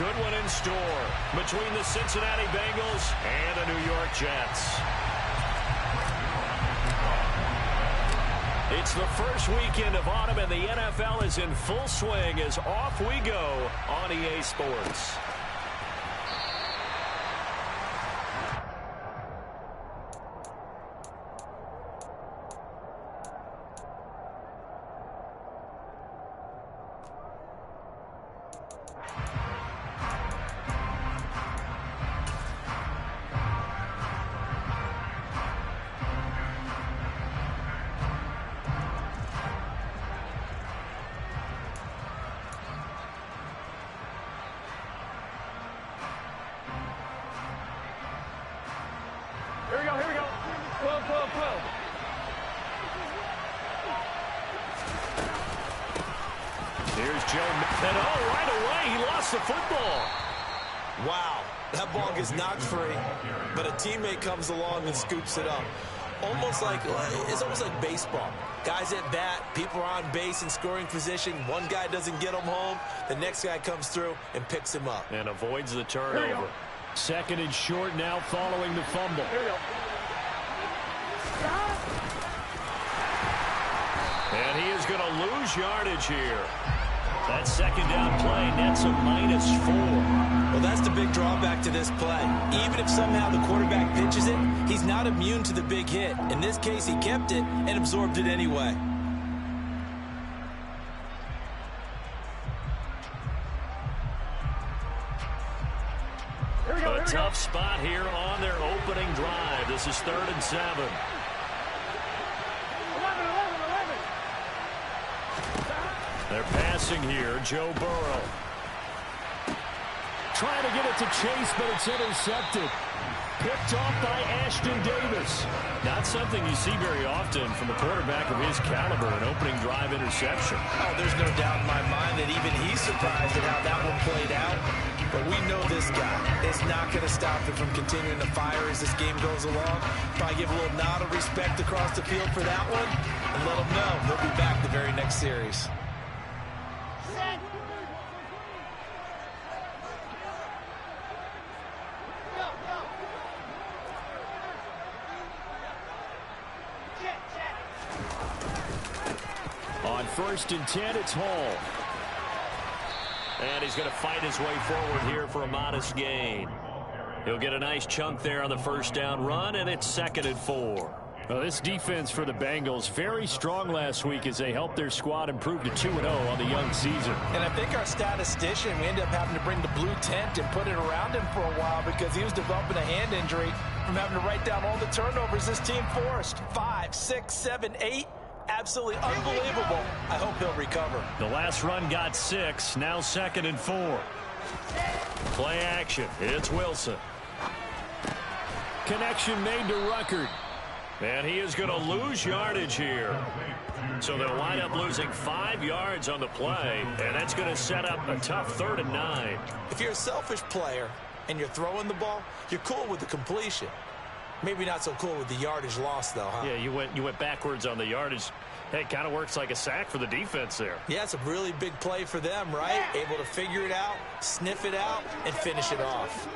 good one in store between the Cincinnati Bengals and the New York Jets. It's the first weekend of autumn, and the NFL is in full swing as off we go on EA Sports. Here's Joe. And right away, he lost the football. Wow, that ball gets knocked free, but a teammate comes along and scoops it up. It's almost like baseball. Guys at bat, people are on base in scoring position. One guy doesn't get him home. The next guy comes through and picks him up. And avoids the turnover. Second and short now following the fumble. And he is going to lose yardage here. That second down play nets a -4. Well, that's the big drawback to this play. Even if somehow the quarterback pitches it, he's not immune to the big hit. In this case, he kept it and absorbed it anyway. A tough spot here on their opening drive. This is 3rd and 7. They're passing here. Joe Burrow. Trying to get it to Chase, but it's intercepted. Picked off by Ashton Davis. Not something you see very often from a quarterback of his caliber, an opening drive interception. Oh, there's no doubt in my mind that even he's surprised at how that one played out. But we know this guy is not going to stop him from continuing to fire as this game goes along. Probably give a little nod of respect across the field for that one and let him know he'll be back the very next series. On 1st and 10, it's Hall. And he's going to fight his way forward here for a modest gain. He'll get a nice chunk there on the first down run, and it's 2nd and 4. Well, this defense for the Bengals, very strong last week as they helped their squad improve to 2-0 on the young season. And I think our statistician, we ended up having to bring the blue tent and put it around him for a while because he was developing a hand injury from having to write down all the turnovers this team forced. 5, 6, 7, 8. Absolutely unbelievable. I hope he'll recover. The last run got 6. Now 2nd and 4. Play action. It's Wilson. Connection made to Ruckert. And he is going to lose yardage here. So they'll wind up losing 5 yards on the play. And that's going to set up a tough 3rd and 9. If you're a selfish player and you're throwing the ball, you're cool with the completion. Maybe not so cool with the yardage loss, though, huh? Yeah, you went backwards on the yardage. Hey, it kind of works like a sack for the defense there. Yeah, it's a really big play for them, right? Able to figure it out, sniff it out, and finish it off.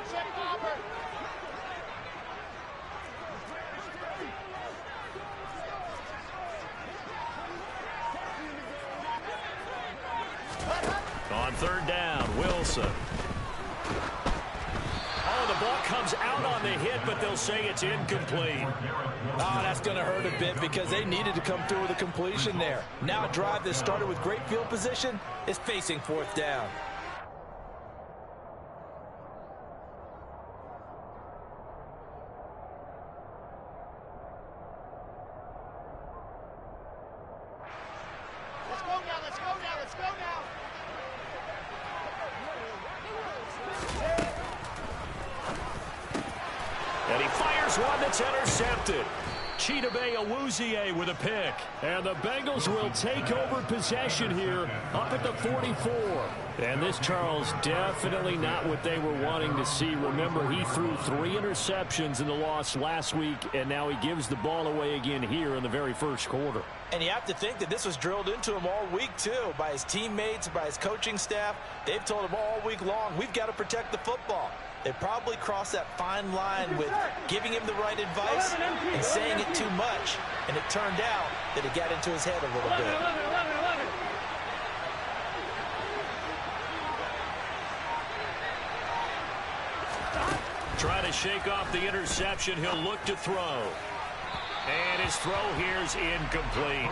On 3rd down, Wilson. Oh, the ball comes out on the hit, but they'll say it's incomplete. Oh, that's going to hurt a bit because they needed to come through with a completion there. Now a drive that started with great field position is facing 4th down. Let's go now, let's go now, let's go now. And he fires one that's intercepted. Chidobe Awuzie with a pick. And the Bengals will take over possession here up at the 44. And this, Charles, definitely not what they were wanting to see. Remember, he threw 3 interceptions in the loss last week, and now he gives the ball away again here in the very first quarter. And you have to think that this was drilled into him all week, too, by his teammates, by his coaching staff. They've told him all week long, we've got to protect the football. They probably crossed that fine line with giving him the right advice and saying it too much. And it turned out that it got into his head a little bit. Trying to shake off the interception. He'll look to throw. And his throw here is incomplete.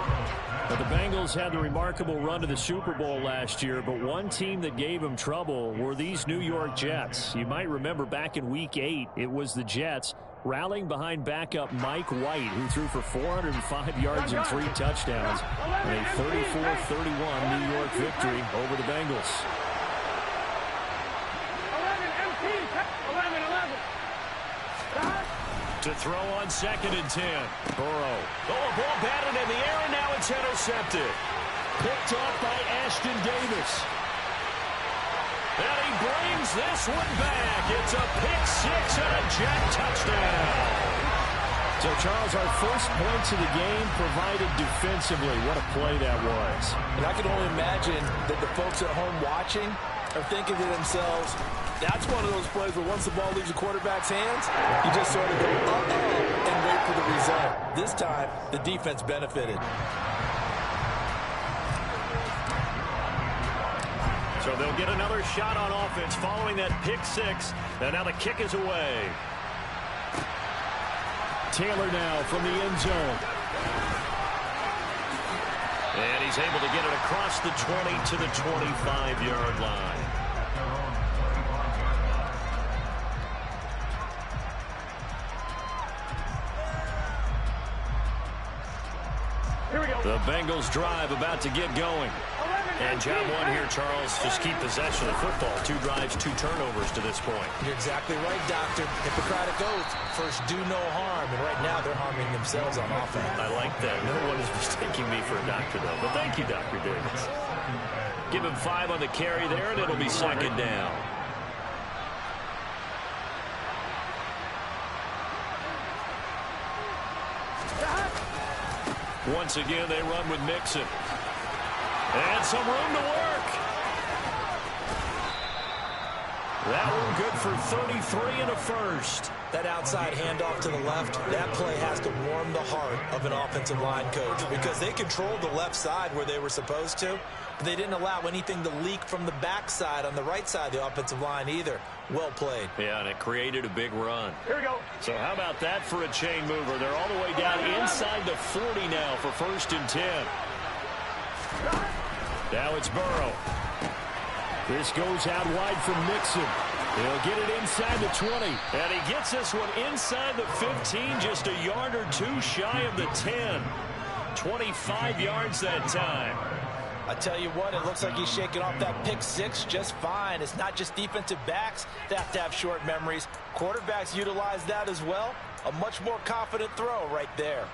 But the Bengals had the remarkable run to the Super Bowl last year, but one team that gave them trouble were these New York Jets. You might remember back in Week 8, it was the Jets rallying behind backup Mike White, who threw for 405 yards and 3 touchdowns in a 34-31 New York victory over the Bengals. To throw on 2nd and 10. Burrow. Oh, a ball batted in the air, and now it's intercepted. Picked off by Ashton Davis. And he brings this one back. It's a pick-6 and a Jet touchdown. So, Charles, our first points of the game provided defensively. What a play that was. And I can only imagine that the folks at home watching are thinking to themselves, that's one of those plays where once the ball leaves the quarterback's hands, you just sort of go, uh-oh, and wait for the result. This time, the defense benefited. So they'll get another shot on offense following that pick-6. And now the kick is away. Taylor now from the end zone. And he's able to get it across the 20 to the 25-yard line. The Bengals drive about to get going. And job one here, Charles, just keep possession of the football. 2 drives, 2 turnovers to this point. You're exactly right, Doctor. Hippocratic oath, first do no harm. And right now they're harming themselves on offense. I like that. No one is mistaking me for a doctor, though. But thank you, Dr. Davis. Give him 5 on the carry there, and it'll be 2nd down. Once again, they run with Mixon. And some room to work. That one good for 33 and a first. That outside handoff to the left, that play has to warm the heart of an offensive line coach because they controlled the left side where they were supposed to, but they didn't allow anything to leak from the backside on the right side of the offensive line either. Well played. Yeah, and it created a big run. Here we go. So how about that for a chain mover? They're all the way down inside the 40 now for 1st and 10. Now it's Burrow. This goes out wide from Mixon. He'll get it inside the 20. And he gets this one inside the 15, just a yard or 2 shy of the 10. 25 yards that time. I tell you what, it looks like he's shaking off that pick-6 just fine. It's not just defensive backs that have to have short memories. Quarterbacks utilize that as well. A much more confident throw right there.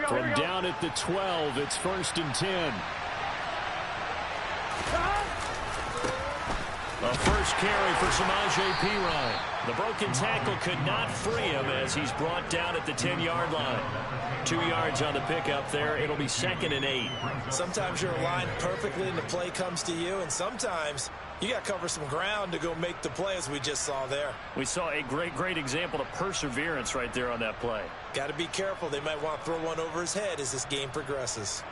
From down at the 12, it's 1st and 10. A first carry for Samaje Perine. The broken tackle could not free him as he's brought down at the 10-yard line. 2 yards on the pickup there. It'll be 2nd and 8. Sometimes you're aligned perfectly and the play comes to you, and sometimes you got to cover some ground to go make the play as we just saw there. We saw a great example of perseverance right there on that play. Got to be careful. They might want to throw one over his head as this game progresses.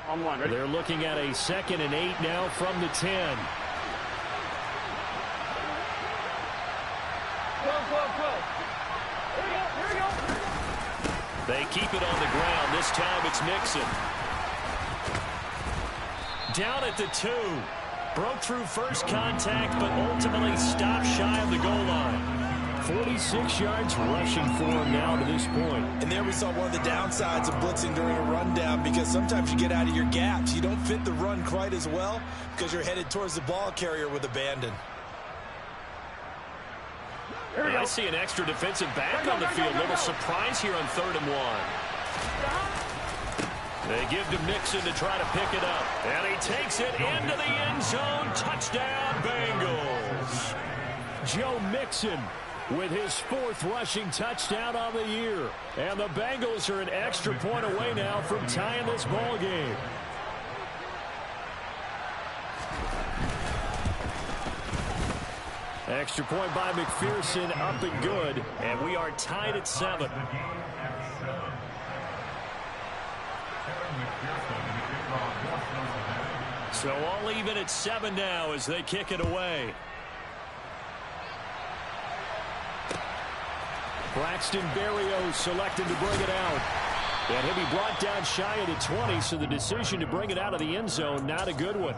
On 1. Ready? They're looking at a 2nd and 8 now from the 10. Go. Here we go. They keep it on the ground. This time it's Mixon. Down at the 2. Broke through first contact, but ultimately stopped shy of the goal line. 46 yards rushing for him now to this point. And there we saw one of the downsides of blitzing during a rundown, because sometimes you get out of your gaps. You don't fit the run quite as well because you're headed towards the ball carrier with abandon. I see an extra defensive back on the field. Little surprise here on 3rd and 1. They give to Mixon to try to pick it up. And he takes it into the end zone. Touchdown, Bengals. Joe Mixon with his 4th rushing touchdown on the year. And the Bengals are an extra point away now from tying this ball game. Extra point by McPherson, up and good. And we are tied at 7. So all even at 7 now as they kick it away. Braxton Berrios selected to bring it out. And he'll be brought down shy of the 20, so the decision to bring it out of the end zone, not a good one.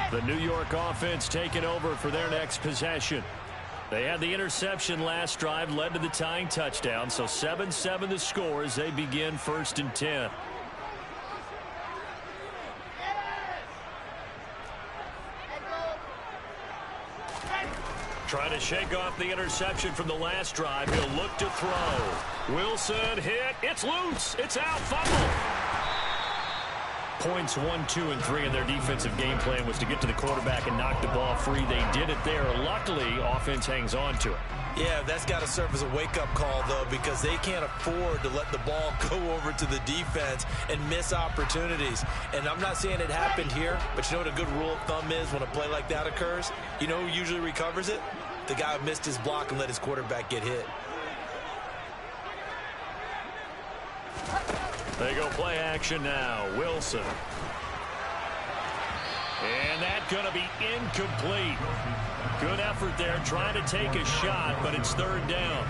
The New York offense taking over for their next possession. They had the interception last drive, led to the tying touchdown, so 7-7 the score as they begin 1st and 10. Trying to shake off the interception from the last drive. He'll look to throw. Wilson hit. It's loose. It's out. Fumble. Points 1, 2, and 3 in their defensive game plan was to get to the quarterback and knock the ball free. They did it there. Luckily, offense hangs on to it. Yeah, that's got to serve as a wake-up call, though, because they can't afford to let the ball go over to the defense and miss opportunities. And I'm not saying it happened here, but you know what a good rule of thumb is when a play like that occurs? You know who usually recovers it? The guy who missed his block and let his quarterback get hit. They go play action now. Wilson. And that's going to be incomplete. Good effort there trying to take a shot, but it's 3rd down.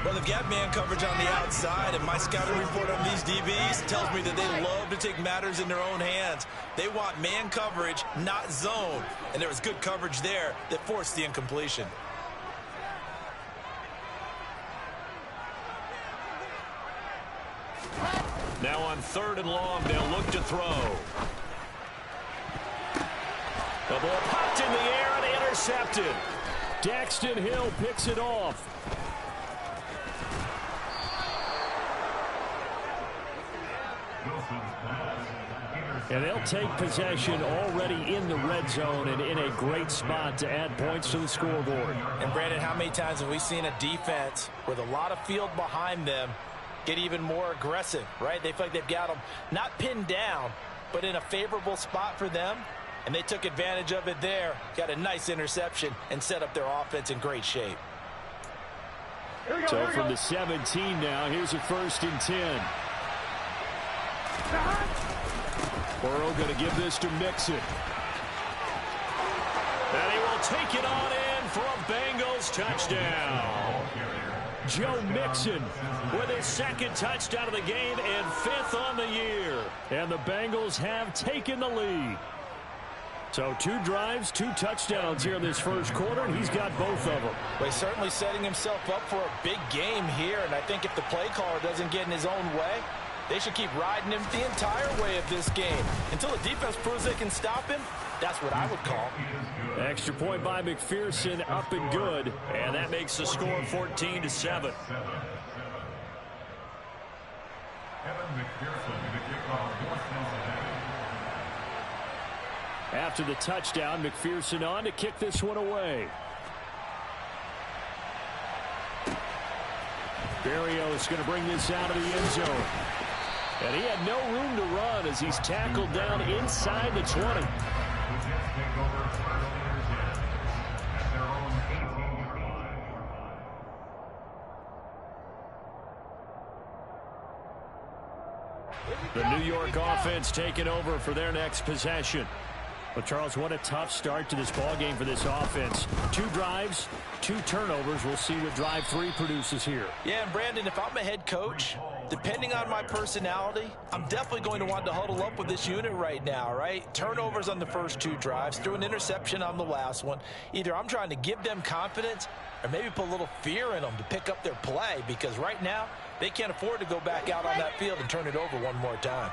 Well, they've got man coverage on the outside, and my scouting report on these DBs tells me that they love to take matters in their own hands. They want man coverage, not zone. And there was good coverage there that forced the incompletion. Now on 3rd and long, they'll look to throw. The ball popped in the air and intercepted. Daxton Hill picks it off. And they'll take possession already in the red zone and in a great spot to add points to the scoreboard. And Brandon, how many times have we seen a defense with a lot of field behind them get even more aggressive, right? They feel like they've got them not pinned down, but in a favorable spot for them, and they took advantage of it there, got a nice interception, and set up their offense in great shape. So from the 17 now, here's a 1st and 10. Burrow going to give this to Mixon. And he will take it on in for a Bengals touchdown. Joe Mixon with his 2nd touchdown of the game and 5th on the year. And the Bengals have taken the lead. So 2 drives, 2 touchdowns here in this 1st quarter, and he's got both of them. Well, he's certainly setting himself up for a big game here, and I think if the play caller doesn't get in his own way, they should keep riding him the entire way of this game. Until the defense proves they can stop him, that's what I would call. Extra point by McPherson, up and good. And that makes the score 14-7. After the touchdown, McPherson on to kick this one away. Berrios going to bring this out of the end zone. And he had no room to run as he's tackled down inside the 20. The New York offense taking over for their next possession. Well, Charles, what a tough start to this ball game for this offense. 2 drives, 2 turnovers. We'll see what drive 3 produces here. Yeah, and Brandon, if I'm a head coach, depending on my personality, I'm definitely going to want to huddle up with this unit right now, right? Turnovers on the first 2 drives, threw an interception on the last one. Either I'm trying to give them confidence or maybe put a little fear in them to pick up their play, because right now they can't afford to go back out on that field and turn it over one more time.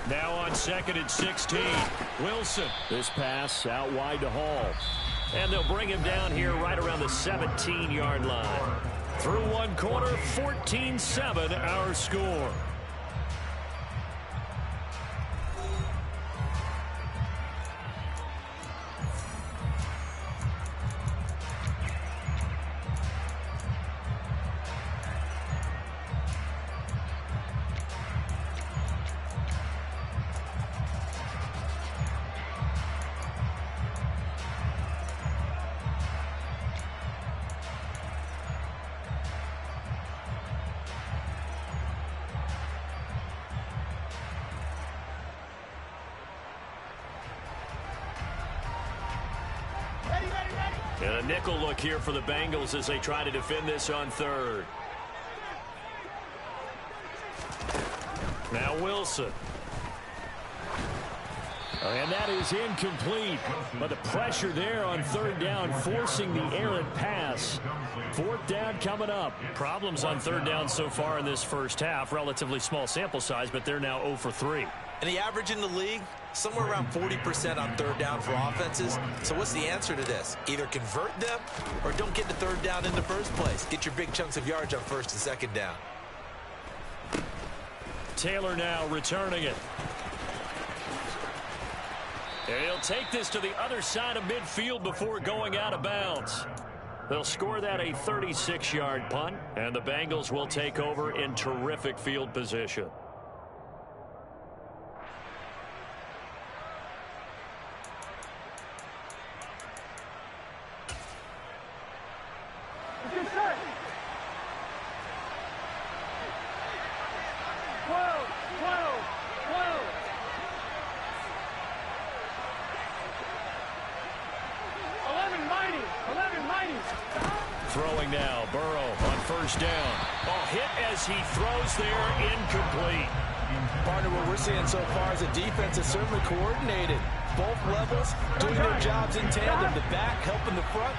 Now on 2nd and 16, Wilson. This pass out wide to Hall. And they'll bring him down here right around the 17-yard line. Through 1 quarter, 14-7 our score. And a nickel look here for the Bengals as they try to defend this on 3rd. Now Wilson. And that is incomplete. But the pressure there on 3rd down, forcing the errant pass. 4th down coming up. Problems on 3rd down so far in this first half. Relatively small sample size, but they're now 0 for 3. And the average in the league, somewhere around 40% on 3rd down for offenses. So what's the answer to this? Either convert them or don't get the 3rd down in the first place. Get your big chunks of yards on 1st and 2nd down. Taylor now returning it. And he'll take this to the other side of midfield before going out of bounds. They'll score that a 36-yard punt, and the Bengals will take over in terrific field position. Throwing now, Burrow on 1st down. Oh, hit as he throws there, incomplete. Partner, what we're seeing so far is a defense that's certainly coordinated. Both levels doing their jobs in tandem. The back helping the front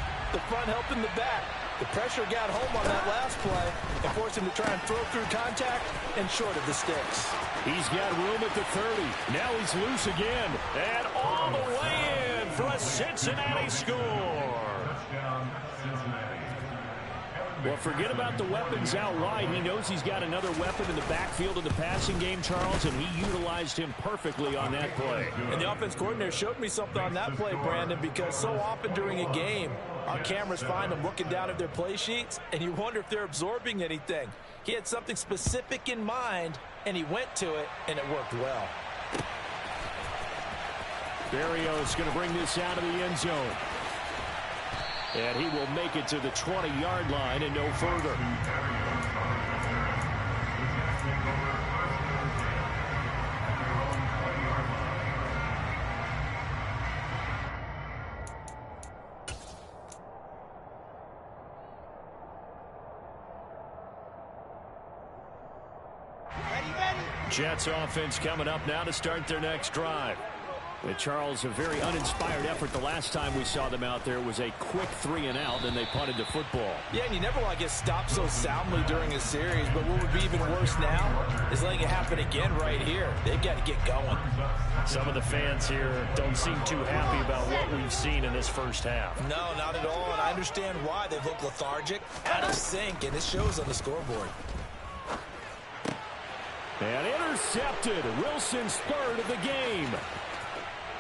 helping the back. The pressure got home on that last play and forced him to try and throw through contact and short of the sticks. He's got room at the 30. Now he's loose again. And all the way in for a Cincinnati score. Well, forget about the weapons out wide. He knows he's got another weapon in the backfield of the passing game, Charles, and he utilized him perfectly on that play. And the offense coordinator showed me something on that play, Brandon, because so often during a game, our cameras find them looking down at their play sheets, and you wonder if they're absorbing anything. He had something specific in mind, and he went to it, and it worked well. Berrios going to bring this out of the end zone. And he will make it to the 20-yard line and no further. Jets offense coming up now to start their next drive. With Charles, a very uninspired effort. The last time we saw them out there was a quick 3-and-out, and they punted the football. Yeah, and you never want to get stopped so soundly during a series, but what would be even worse now is letting it happen again right here. They've got to get going. Some of the fans here don't seem too happy about what we've seen in this first half. No, not at all, and I understand why. They've looked lethargic, out of sync, and it shows on the scoreboard. And intercepted. Wilson's 3rd of the game.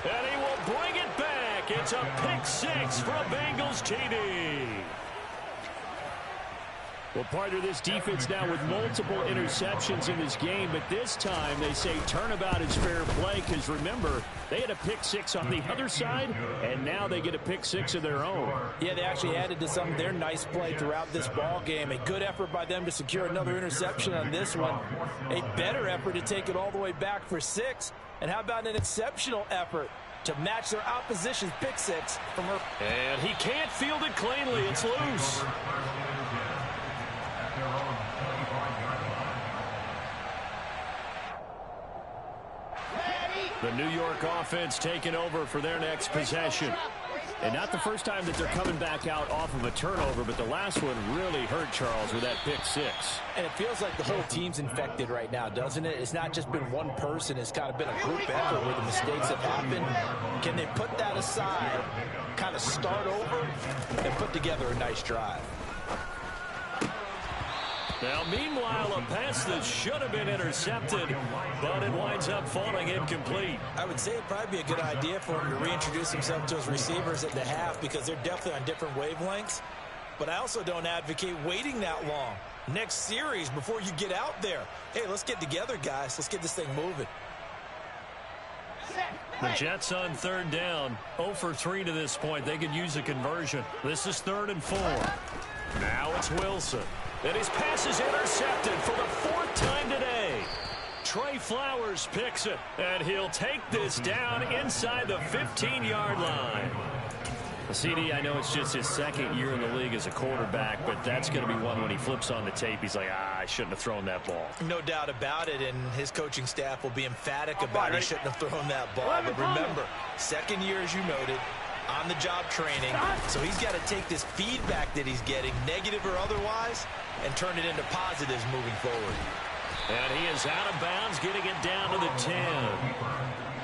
And he will bring it back. It's a pick 6 from Bengals TD. Well, partner, this defense now with multiple interceptions in this game, but this time they say turnabout is fair play because, remember, they had a pick six on the other side, and now they get a pick six of their own. Yeah, they actually added to some of their nice play throughout this ball game. A good effort by them to secure another interception on this one. A better effort to take it all the way back for 6. And how about an exceptional effort to match their opposition's pick six from her. And he can't field it cleanly. It's loose. The New York offense taking over for their next possession. And not the first time that they're coming back out off of a turnover, but the last one really hurt Charles with that pick six. And it feels like the whole team's infected right now, doesn't it? It's not just been one person. It's kind of been a group effort where the mistakes have happened. Can they put that aside, kind of start over, and put together a nice drive? Now, meanwhile, a pass that should have been intercepted, but it winds up falling incomplete. I would say it'd probably be a good idea for him to reintroduce himself to his receivers at the half because they're definitely on different wavelengths. But I also don't advocate waiting that long. Next series before you get out there. Hey, let's get together, guys. Let's get this thing moving. The Jets on third down. 0 for 3 to this point. They could use a conversion. This is 3rd and 4. Now it's Wilson. And his pass is intercepted for the 4th time today. Trey Flowers picks it, and he'll take this down inside the 15-yard line. CD, I know it's just his 2nd year in the league as a quarterback, but that's going to be one when he flips on the tape. He's like, I shouldn't have thrown that ball. No doubt about it, and his coaching staff will be emphatic about he shouldn't have thrown that ball. But remember, 2nd year, as you noted, on-the-job training, so he's got to take this feedback that he's getting, negative or otherwise, and turn it into positives moving forward. And he is out of bounds, getting it down to the 10.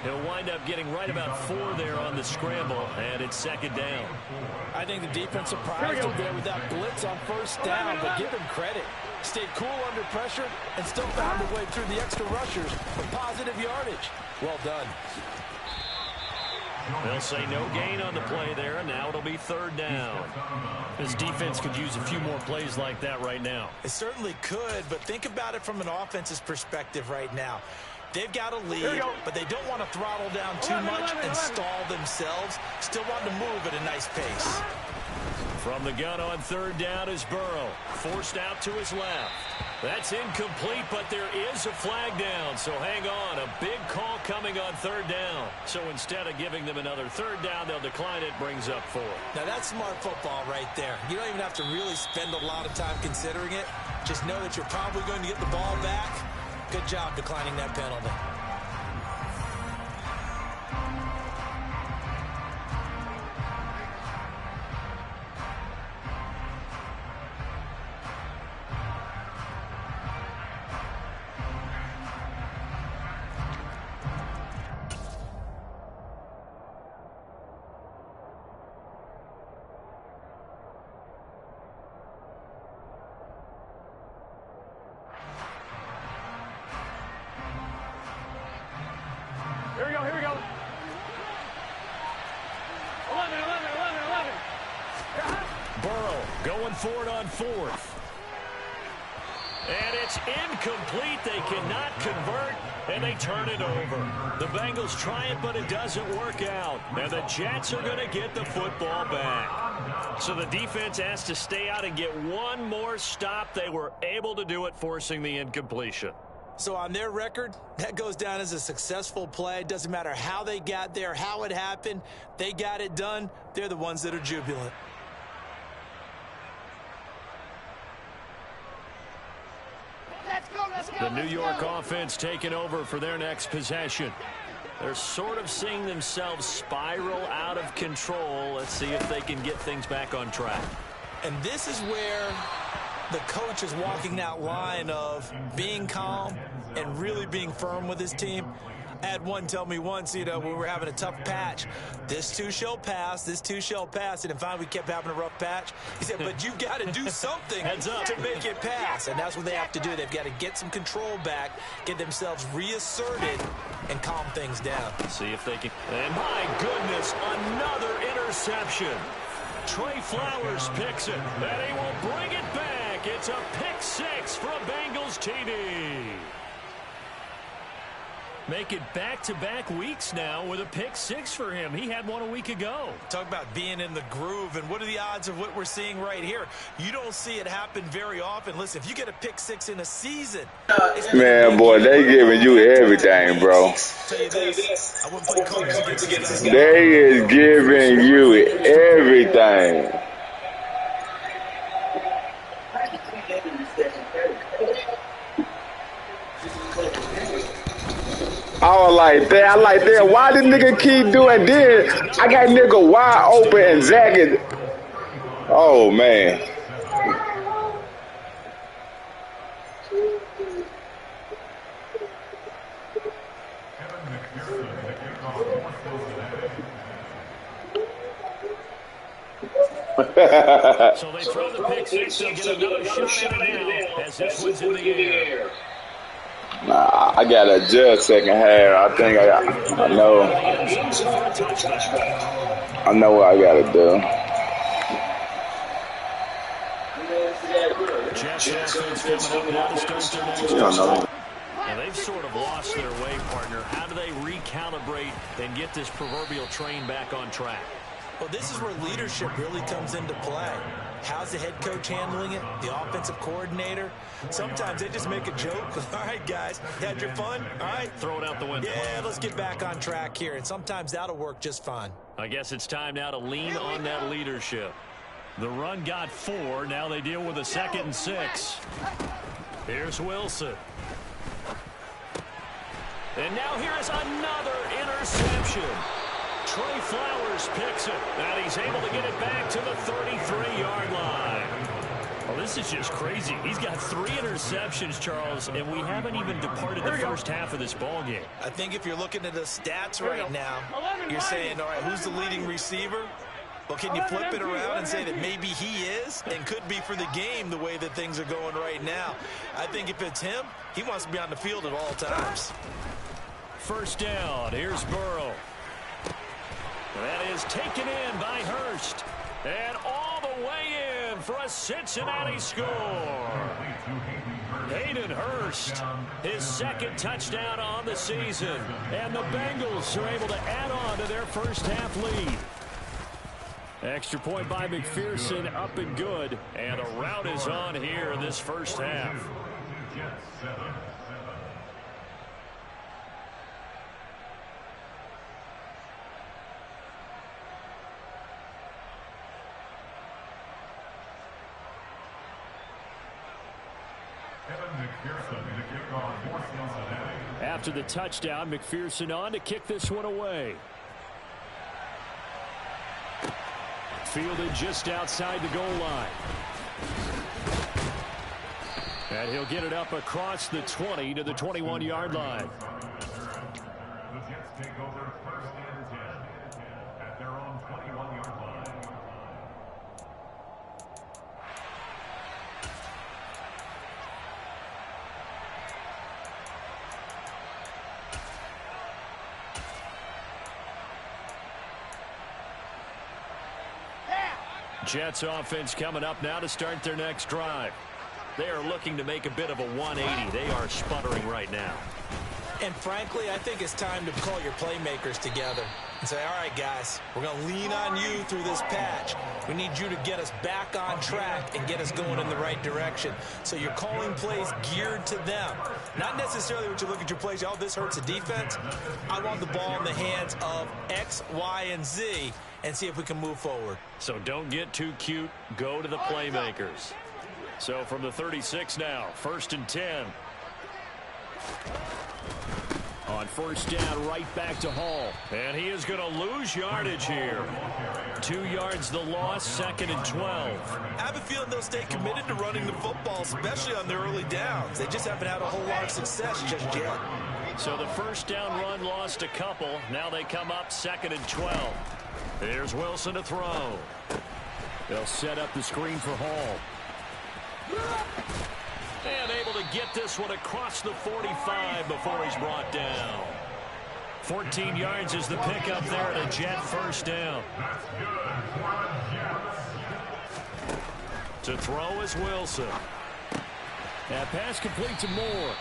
He'll wind up getting right about 4 there on the scramble, and it's 2nd down. I think the defense surprised him there with that blitz on 1st down, but give him credit. Stayed cool under pressure and still found a way through the extra rushers for positive yardage. Well done. They'll say no gain on the play there, and now it'll be 3rd down. This defense could use a few more plays like that right now. It certainly could, but think about it from an offense's perspective right now. They've got a lead, but they don't want to throttle down too much and stall themselves. Still want to move at a nice pace. From the gun on 3rd down is Burrow. Forced out to his left. That's incomplete, but there is a flag down, so hang on. A big call coming on 3rd down. So instead of giving them another 3rd down, they'll decline it, brings up 4. Now that's smart football right there. You don't even have to really spend a lot of time considering it. Just know that you're probably going to get the ball back. Good job declining that penalty. Here we go. 11. Burrow going for it on 4th. And it's incomplete. They cannot convert, and they turn it over. The Bengals try it, but it doesn't work out. And the Jets are going to get the football back. So the defense has to stay out and get one more stop. They were able to do it, forcing the incompletion. So on their record, that goes down as a successful play. It doesn't matter how they got there, how it happened. They got it done. They're the ones that are jubilant. Let's go. The New York offense taking over for their next possession. They're sort of seeing themselves spiral out of control. Let's see if they can get things back on track. And this is where the coach is walking that line of being calm and really being firm with his team. I had one tell me once, when we were having a tough patch, this too shall pass, and then finally we kept having a rough patch. He said, but you've got to do something to make it pass, and that's what they have to do. They've got to get some control back, get themselves reasserted, and calm things down. See if they can. And my goodness, another interception. Trey Flowers picks it, and he will bring it back It's a pick six for a Bengals TD. Make it back-to-back weeks now with a pick six for him. He had one a week ago. Talk about being in the groove, and what are the odds of what we're seeing right here? You don't see it happen very often. Listen, if you get a pick six in a season, man, boy, they giving you everything, bro. Tell you this, I wouldn't play cards against these guys. They is giving you everything. I was like that. I like that. Why this nigga keep doing this? I got nigga wide open and Zach is. Oh man. So they throw the pick six. They'll get another shot at it now as this one's in the air. Nah, I got to adjust second half. I think I know what I got to do. Jets offense coming up now to start their next drive. Now they've sort of lost their way, partner. How do they recalibrate and get this proverbial train back on track? Well, this is where leadership really comes into play. How's the head coach handling it? The offensive coordinator? Sometimes they just make a joke. All right, guys, had your fun? All right. Throw it out the window. Yeah, let's get back on track here. And sometimes that'll work just fine. I guess it's time now to lean on that leadership. The run got 4. Now they deal with a 2nd and 6. Here's Wilson. And now here is another interception. Trey Flowers picks it, and he's able to get it back to the 33-yard line. Well, this is just crazy. He's got 3 interceptions, Charles, and we haven't even departed the first half of this ballgame. I think if you're looking at the stats right now, you're saying, all right, who's the leading receiver? Well, can you flip it around and say that maybe he is and could be for the game the way that things are going right now? I think if it's him, he wants to be on the field at all times. First down. Here's Burrow. That is taken in by Hurst. And all the way in for a Cincinnati score. Hayden Hurst, his 2nd touchdown on the season. And the Bengals are able to add on to their first half lead. Extra point by McPherson, up and good. And a rout is on here in this first half. After the touchdown, McPherson on to kick this one away. Fielded just outside the goal line. And he'll get it up across the 20 to the 21-yard line. The Jets take over 1st and 10 at their own 21-yard line. Jets offense coming up now to start their next drive. They are looking to make a bit of a 180. They are sputtering right now. And frankly, I think it's time to call your playmakers together and say, all right, guys, we're going to lean on you through this patch. We need you to get us back on track and get us going in the right direction. So you're calling plays geared to them. Not necessarily what you look at your plays, oh, this hurts the defense. I want the ball in the hands of X, Y, and Z and see if we can move forward. So don't get too cute. Go to the playmakers. So from the 36 now, 1st and 10. On first down, right back to Hall. And he is going to lose yardage here. 2 yards the loss, 2nd and 12. I have a feeling they'll stay committed to running the football, especially on their early downs. They just haven't had a whole lot of success just yet. So the first down run lost a couple. Now they come up 2nd and 12. There's Wilson to throw. They'll set up the screen for Hall. And able to get this one across the 45 before he's brought down. 14 yards is the pickup there at a Jet first down. To throw is Wilson. That pass complete to Moore.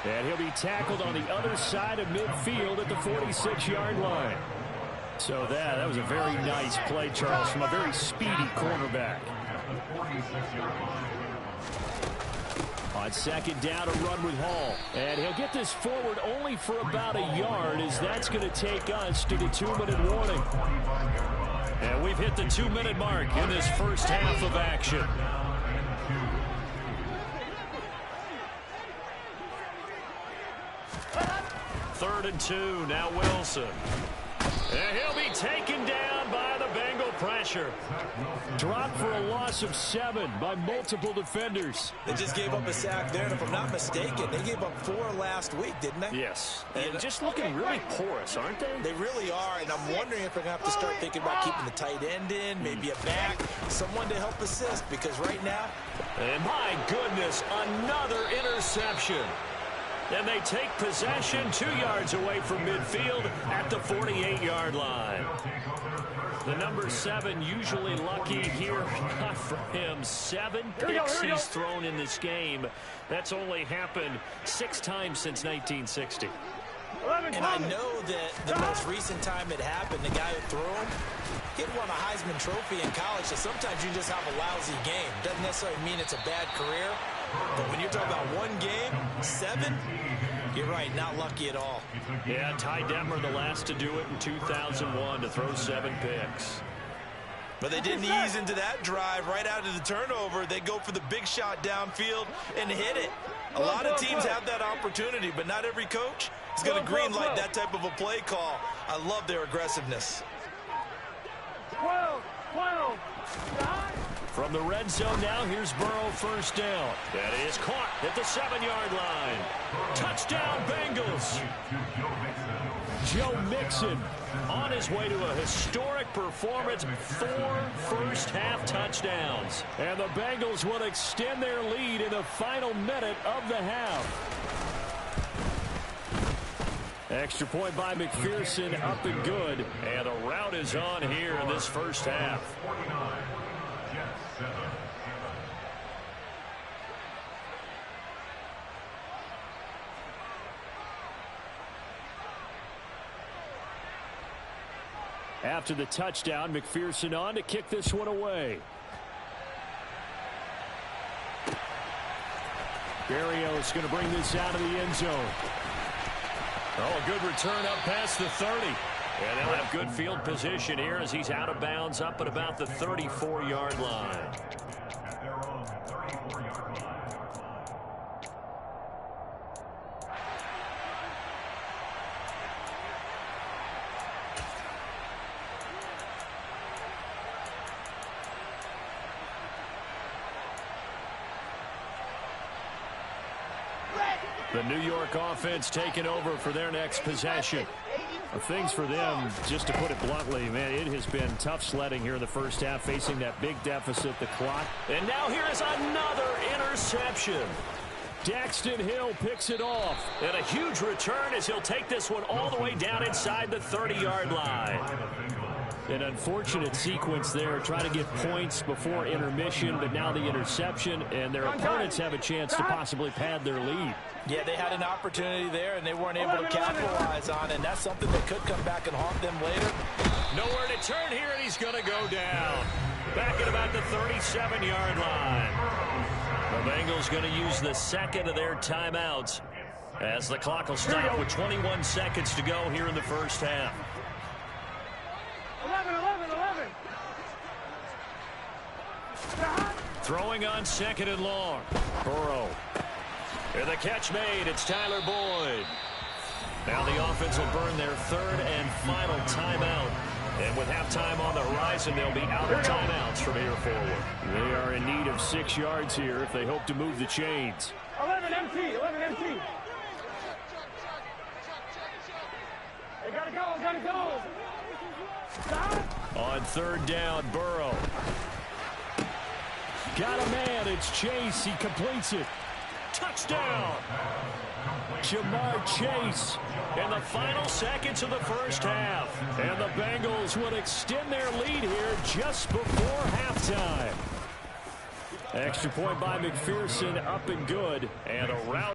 And he'll be tackled on the other side of midfield at the 46-yard line. So that was a very nice play, Charles, from a very speedy cornerback. On second down, a run with Hall. And he'll get this forward only for about a yard, as that's going to take us to the 2-minute warning. And we've hit the 2-minute mark in this first half of action. Third and 2, now Wilson. And he'll be taken down by the Bengal pressure. Dropped for a loss of 7 by multiple defenders. They just gave up a sack there, and if I'm not mistaken, they gave up 4 last week, didn't they? Yes. And just looking really porous, aren't they? They really are, and I'm wondering if they're going to have to start thinking about keeping the tight end in, maybe a back, someone to help assist, because right now... And my goodness, another interception. And they take possession 2 yards away from midfield at the 48-yard line. The number 7 usually lucky here. Not for him. 7 picks he's thrown in this game. That's only happened 6 times since 1960. And I know that the most recent time it happened, the guy who threw him, he had won a Heisman Trophy in college, so sometimes you just have a lousy game. Doesn't necessarily mean it's a bad career. But when you're talking about 1 game, 7, you're right, not lucky at all. Yeah, Ty Detmer, the last to do it in 2001, to throw 7 picks. But they didn't ease into that drive right out of the turnover. They go for the big shot downfield and hit it. A lot of teams have that opportunity, but not every coach is going to green light that type of a play call. I love their aggressiveness. 12. From the red zone now, here's Burrow, first down. That is caught at the 7-yard line. Touchdown, Bengals. Joe Mixon on his way to a historic performance, 4 first-half touchdowns. And the Bengals will extend their lead in the final minute of the half. Extra point by McPherson, up and good. And the route is on here in this first half. After the touchdown, McPherson on to kick this one away. Berrios going to bring this out of the end zone. Oh, a good return up past the 30. And they'll have good field position here as he's out of bounds up at about the 34-yard line. At their own 34-yard line. The New York offense taking over for their next possession. Things for them, just to put it bluntly, man, it has been tough sledding here in the first half, facing that big deficit, the clock. And now here is another interception. Daxton Hill picks it off. And a huge return as he'll take this one all the way down inside the 30-yard line. An unfortunate sequence there, trying to get points before intermission, but now the interception, and their opponents have a chance to possibly pad their lead. Yeah, they had an opportunity there, and they weren't able to capitalize on it, and that's something that could come back and haunt them later. Nowhere to turn here, and he's going to go down. Back at about the 37-yard line. The Bengals going to use the second of their timeouts as the clock will stop with 21 seconds to go here in the first half. 11. Throwing on second and long. Burrow. And the catch made. It's Tyler Boyd. Now the offense will burn their third and final timeout. And with halftime on the horizon, they'll be out of timeouts from here forward. They are in need of 6 yards here if they hope to move the chains. 11 empty. They gotta go. On third down, Burrow. Got a man. It's Chase. He completes it. Touchdown. Jamar Chase in the final seconds of the first half. And the Bengals would extend their lead here just before halftime. Extra point by McPherson, up and good. And a rout.